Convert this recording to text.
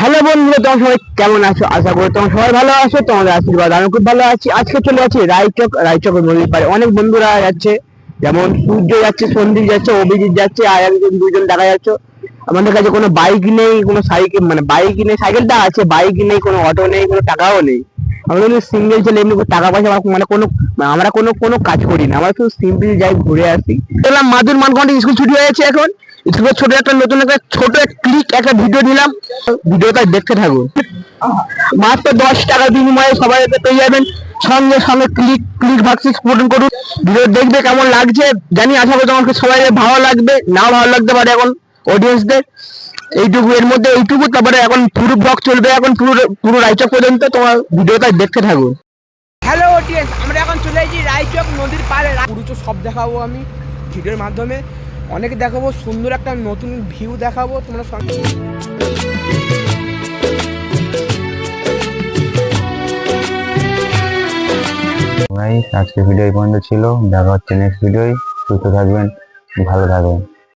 Hello বন্ধুরা, তোমরা সবাই কেমন আছো? আশা করি তোমরা সবাই ভালো আছো। তোমাদের আশীর্বাদ আমি খুব ভালো আছি। আজকে চলে যাচ্ছি রায়চক নদীর পাড়ে। অনেক বন্ধুরা যাচ্ছে, যেমন সূর্য যাচ্ছে, সন্দীপ যাচ্ছে, অভিজিৎ যাচ্ছে, আর একজন দুজন দেখা যাচ্ছে। আমাদের কাছে কোনো বাইক নেই, কোনো সাইকেল, মানে বাইক নেই, সাইকেলটা আছে, বাইক নেই, কোনো অটো নেই, কোনো টাকাও নেই। আমাদের সিঙ্গেল ছেলে, এমনি টাকা পয়সা মানে আমরা কোনো কাজ করি না, আমরা শুধু সিম্পলি যাই, ঘুরে আসি। বললাম মাদুর মানকন্ড স্কুল ছুটি হয়েছে, এখন স্কুলের ছোট একটা নতুন একটা ছোট ক্লিক একটা ভিডিও দিলাম, ভিডিওটা দেখতে থাকুন। মাত্র 10 টাকা বিনিময়ে সবাই পেয়ে যাবেন। সঙ্গে সঙ্গে ক্লিক ভার্সেস পূরণ করুন। ভিডিও দেখবে কেমন লাগছে জানি, আশা করি তোমাকে সবাই ভালো লাগবে, নাও ভালো লাগতে পারে এখন অডিয়েন্সদের। এইটুকু এর মধ্যে এইটুকু, তারপরে এখন পুরো ব্লগ চলবে, এখন পুরো রায়চক পর্যন্ত। তোমার ভিডিওটা দেখতে থাকুন। হ্যালো অডিয়েন্স, আমরা এখন চলে এসেছি রায়চক নদীর পাড়ে। পুরো সব দেখাবো আমি ভিডিওর মাধ্যমে, অনেক দেখাবো, সুন্দর একটা নতুন ভিউ দেখাবো তোমরা সঙ্গে। আজকে ভিডিও এই পর্যন্ত ছিল। দেখা হচ্ছে নেক্সট ভিডিওয়। সুস্থ থাকবেন, ভালো থাকবেন।